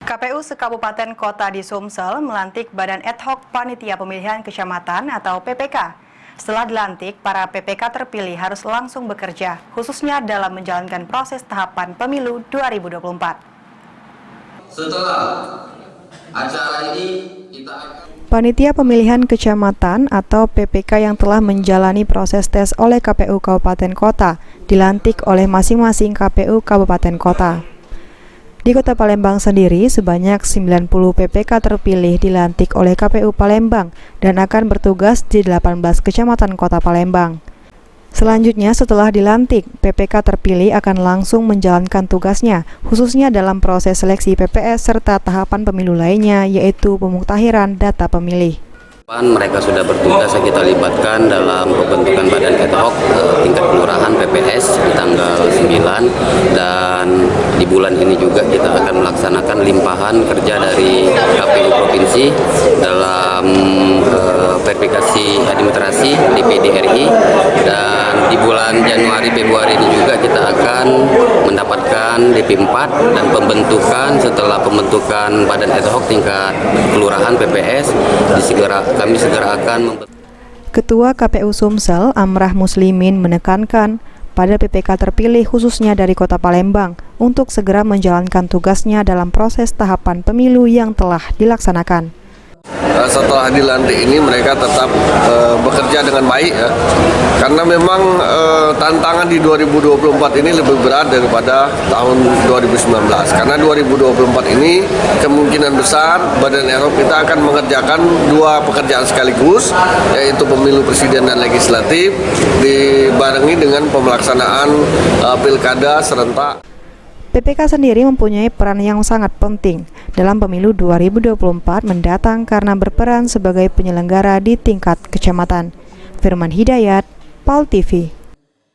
KPU Sekabupaten Kota di Sumsel melantik Badan Ad Hoc Panitia Pemilihan Kecamatan atau PPK. Setelah dilantik, para PPK terpilih harus langsung bekerja, khususnya dalam menjalankan proses tahapan pemilu 2024. Setelah acara ini, kita Panitia Pemilihan Kecamatan atau PPK yang telah menjalani proses tes oleh KPU Kabupaten Kota dilantik oleh masing-masing KPU Kabupaten Kota. Di Kota Palembang sendiri, sebanyak 90 PPK terpilih dilantik oleh KPU Palembang dan akan bertugas di 18 kecamatan Kota Palembang. Selanjutnya, setelah dilantik, PPK terpilih akan langsung menjalankan tugasnya, khususnya dalam proses seleksi PPS serta tahapan pemilu lainnya, yaitu pemuktahiran data pemilih. Mereka sudah bertugas, kita libatkan dalam pembentukan badan ad hoc tingkat kelurahan PPS di tanggal 9, dan di bulan ini juga kita akan melaksanakan limpahan kerja dari KPU Provinsi dalam verifikasi administrasi DPD RI, dan di bulan Januari Februari ini juga kita akan mendapatkan DP4 dan pembentukan. Setelah pembentukan badan ad hoc tingkat kelurahan PPS kami segera akan Ketua KPU Sumsel, Amrah Muslimin, menekankan pada PPK terpilih khususnya dari Kota Palembang untuk segera menjalankan tugasnya dalam proses tahapan pemilu yang telah dilaksanakan. Setelah dilantik ini mereka tetap bekerja dengan baik ya. Karena memang tantangan di 2024 ini lebih berat daripada tahun 2019. Karena 2024 ini kemungkinan besar Badan Ad Hoc kita akan mengerjakan dua pekerjaan sekaligus, yaitu pemilu presiden dan legislatif dibarengi dengan pemelaksanaan pilkada serentak. PPK sendiri mempunyai peran yang sangat penting dalam pemilu 2024 mendatang karena berperan sebagai penyelenggara di tingkat kecamatan. Firman Hidayat, PAL TV.